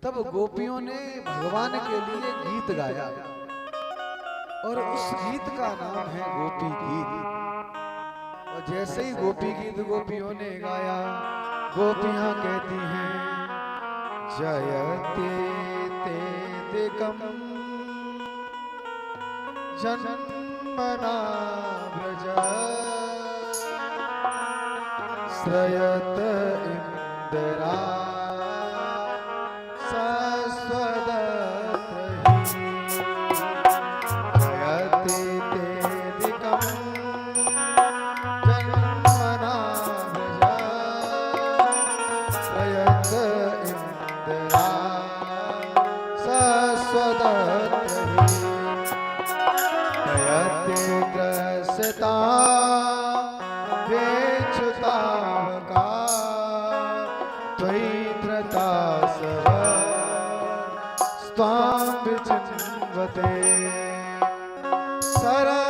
तब गोपियों ने भगवान के लिए गीत गाया और उस गीत का नाम है गोपी गीत। और जैसे ही गोपी गीत गोपियों ने गाया, गोपियां कहती हैं जयते तेदिकम जन्मना व्रज श्रयत इंदिरा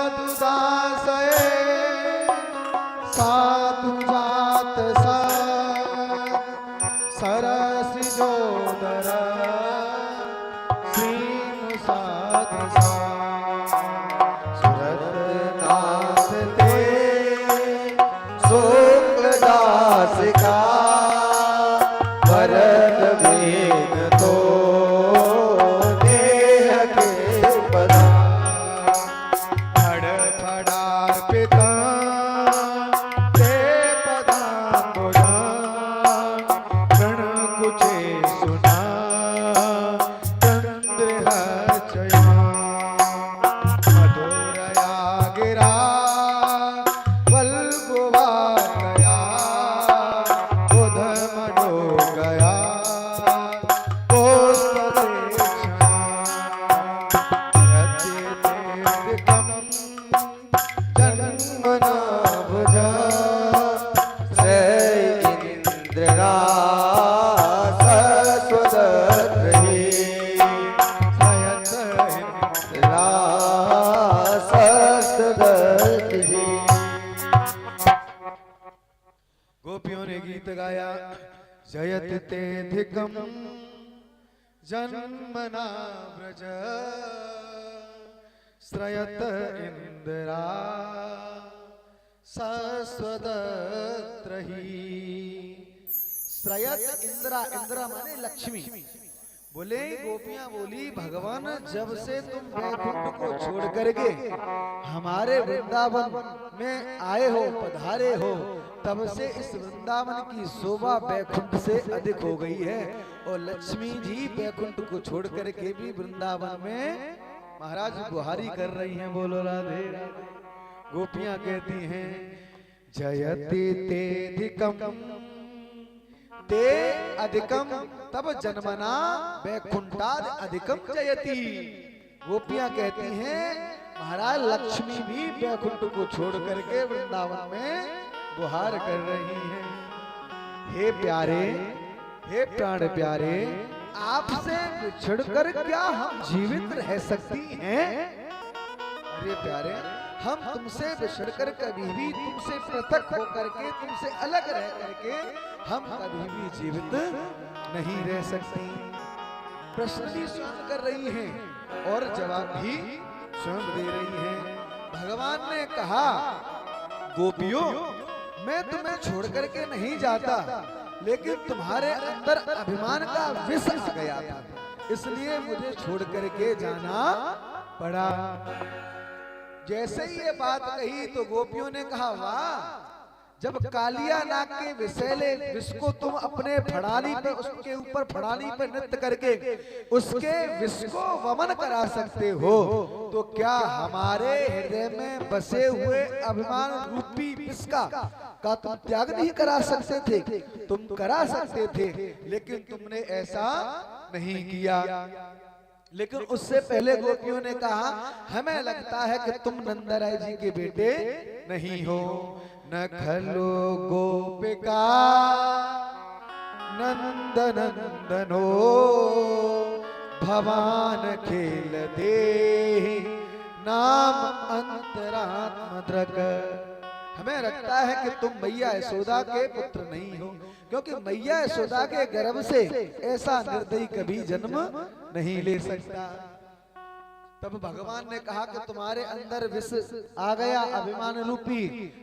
सरदुदासये साधु जात सरसिजोदर श्रीमुसाद सुरतनाथ ते शुक्लदास का वरद बीन तो गोपियों ने गीत गाया जयति तेधिकम जन्मना व्रज श्रयत इंदिरा सस्वदत्रही। श्रयत इंदिरा, इंदिरा माने लक्ष्मी। बोले गोपियां बोली भगवान जब से तुम वैकुंठ को छोड़ करके हमारे वृंदावन में आए हो, पधारे हो, तब से इस वृंदावन की शोभा वैकुंठ से अधिक हो गई है। और लक्ष्मी जी वैकुंठ को छोड़ करके भी वृंदावन में महाराज गुहारी कर रही हैं। बोलो राधे राधे। गोपियां कहती हैं जयति तेधिकम ते अधिकम तब जन्मना वैकुंठाद अधिकम जयति। गोपियां कहती हैं महाराज लक्ष्मी भी वैकुंठ को छोड़ करके वृंदावन में गुहार कर रही हैं। हे प्यारे, हे प्राण प्यारे, आपसे बिछड़कर क्या हम जीवित रह सकती हैं? अरे प्यारे, हम तुमसे बिछड़कर कभी भी, तुमसे पृथक होकर के, तुमसे अलग रह करके हम कभी भी जीवित नहीं रह सकती। प्रश्न भी स्वयं कर रही हैं और जवाब भी स्वयं दे रही हैं। भगवान ने कहा गोपियों मैं तुम्हें छोड़ करके नहीं जाता, लेकिन तुम्हारे अंदर अभिमान का विष आ गया था, इसलिए मुझे छोड़ करके जाना पड़ा। जैसे ही ये बात कही तो गोपियों ने कहा वाह, जब कालिया नाग के विषैले विष को तुम अपने फड़ाली पे, उसके ऊपर फड़ाली पे नृत्य करके उसके विष को वमन करा सकते हो, तो क्या हमारे हृदय में बसे हुए अभिमान रूपी विष का तुम त्याग नहीं करा सकते थे? तुम करा सकते थे, लेकिन तुमने ऐसा नहीं किया। लेकिन उससे पहले गोपियों ने कहा हमें लगता है कि तुम नंदराय जी के बेटे नहीं हो। न खलो गोपिका नंद नंदनो भवान खेल दे नाम अंतरात्म द्रक। हमें लगता है कि तुम मैया यशोदा के पुत्र नहीं हो, क्योंकि मैया यशोदा के गर्भ से ऐसा निर्दयी कभी जन्म नहीं ले सकता। तब भगवान ने कहा कि तुम्हारे अंदर विष आ गया अभिमान रूपी।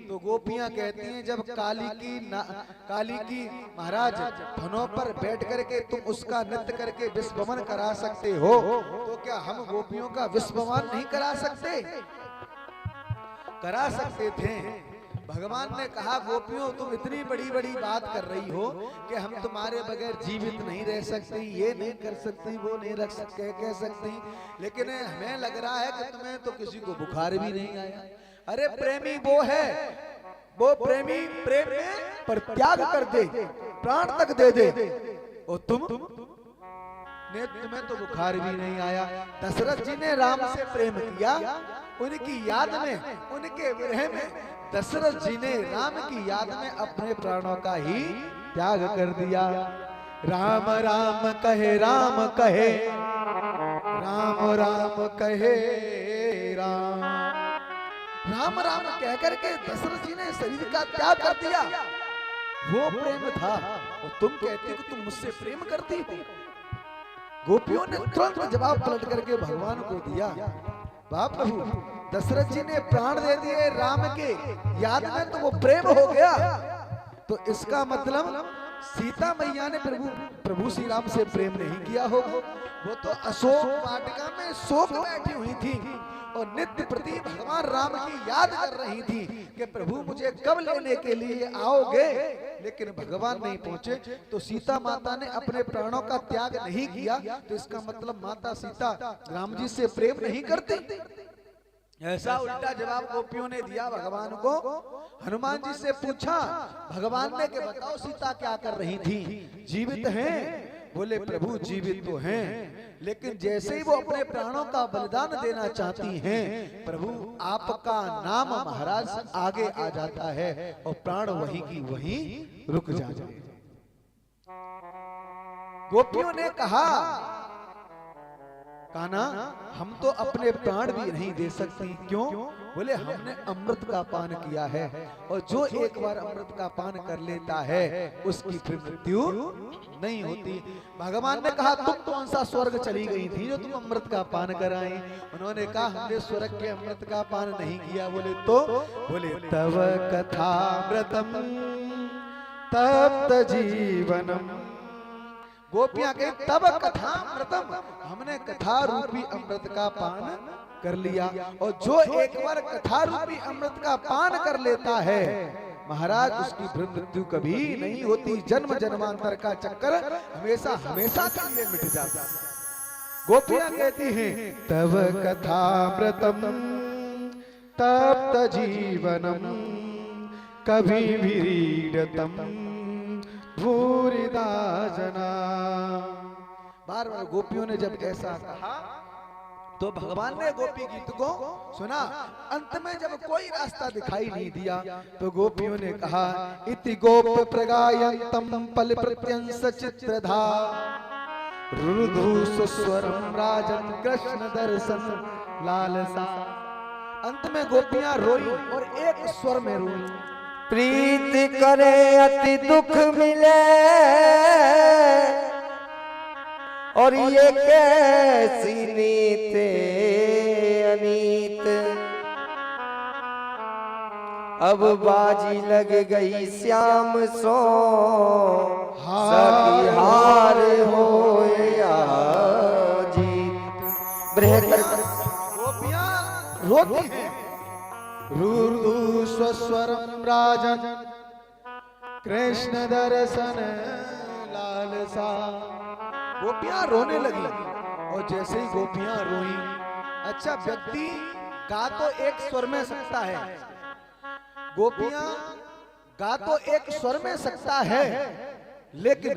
तो गोपियां कहती हैं जब काली की महाराज धनों पर बैठ करके तुम उसका नृत्य करके विश्वमन करा सकते हो, तो क्या हम गोपियों का विश्वमन नहीं करा सकते? करा सकते थे। भगवान ने कहा गोपियों तुम इतनी बड़ी बड़ी बात कर रही हो कि हम तुम्हारे बगैर जीवित नहीं रह सकती, ये नहीं कर सकती, वो नहीं रख सकते, कह सकती, लेकिन हमें लग रहा है कि तुम्हें तो किसी को बुखार भी नहीं आया। अरे प्रेमी वो है, वो प्रेमी प्रेम में परित्याग कर दे, प्राण तक दे दे, और तुम्हें तो बुखार भी नहीं आया। दशरथ जी ने राम से प्रेम किया, उनकी याद में, उनके विरह में दशरथ जी ने राम की याद में अपने प्राणों का ही त्याग कर दिया। राम राम कहे राम कहे, राम राम कहे राम, राम राम कह करके दशरथ जी ने शरीर का त्याग कर दिया। वो प्रेम था, और तुम कहती हो कि तुम मुझसे प्रेम करती हो। गोपियों ने तुरंत जवाब पलट करके भगवान को दिया, बाप प्रभु दशरथ जी ने प्राण दे दिए राम के याद में, तो वो प्रेम हो गया। तो इसका मतलब सीता मैया ने प्रभु श्री राम से प्रेम नहीं किया होगा। वो तो अशोक वाटिका में शोक बैठी हुई थी और नित्य प्रति भगवान राम की याद कर रही थी कि प्रभु मुझे कब लेने के लिए आओगे, लेकिन भगवान नहीं पहुंचे। तो सीता माता ने अपने प्राणों का त्याग नहीं किया, तो इसका मतलब माता सीता राम जी से प्रेम नहीं करती। ऐसा उल्टा जवाब गोपियों ने दिया भगवान को। हनुमान जी से पूछा भगवान ने कि बताओ सीता क्या कर रही थी, जीवित हैं? बोले प्रभु जीवित तो हैं, लेकिन जैसे ही वो अपने प्राणों का बलिदान देना चाहती हैं, प्रभु आपका नाम महाराज आगे आ जाता है और प्राण वहीं की वहीं रुक जाते हैं। गोपियों ने कहा कान्हा हम तो अपने प्राण भी नहीं दे सकती, क्यों? बोले हमने अमृत का पान किया है, और जो एक बार अमृत का पान कर लेता है उसकी फिर मृत्यु नहीं होती। भगवान ने कहा तुम कौन सा स्वर्ग चली गई थी जो तुम अमृत का पान कराई? उन्होंने कहा हमने स्वर्ग के अमृत का पान नहीं किया। बोले तो? बोले तव कथामृतम तप्त जीवनम। गोपियां कहे तब कथामृतम, हमने कथा रूपी अमृत का पान कर लिया, और जो एक बार कथा रूपी अमृत का पान कर लेता है महाराज उसकी फिर मृत्यु कभी नहीं होती। जन्म जन्मांतर का चक्कर हमेशा हमेशा के लिए मिट जाता है। गोपियां कहती हैं तब कथामृतम तप्त जीवनम कभी विरीडतम भूरिदा जना। बार बार गोपियों ने जब ऐसा कहा तो भगवान ने गोपी गीत को सुना। अंत में जब कोई रास्ता दिखाई नहीं दिया तो गोपियों ने कहा इति गोप प्रगायन्तम पल प्रत्यंस चित्रधा रुरुधु सुस्वरम राजन कृष्ण दर्शन लालसा। अंत में गोपियां रोई और एक स्वर में रोई, प्रीत करे अति दुख मिले और ये कैसी नीत अनीत। अब बाजी लग गई श्याम सो सखी हार होया जीत। गोपियां रोती हैं रुरु स्वस्वरम राजन कृष्ण दर्शन लालसा। गोपियां रोने लगी, और जैसे ही गोपियां रोई, अच्छा व्यक्ति गा तो एक स्वर में सकता है, गोपियां गा तो एक स्वर में सकता है, लेकिन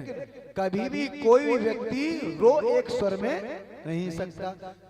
कभी भी कोई भी व्यक्ति रो एक स्वर में नहीं सकता।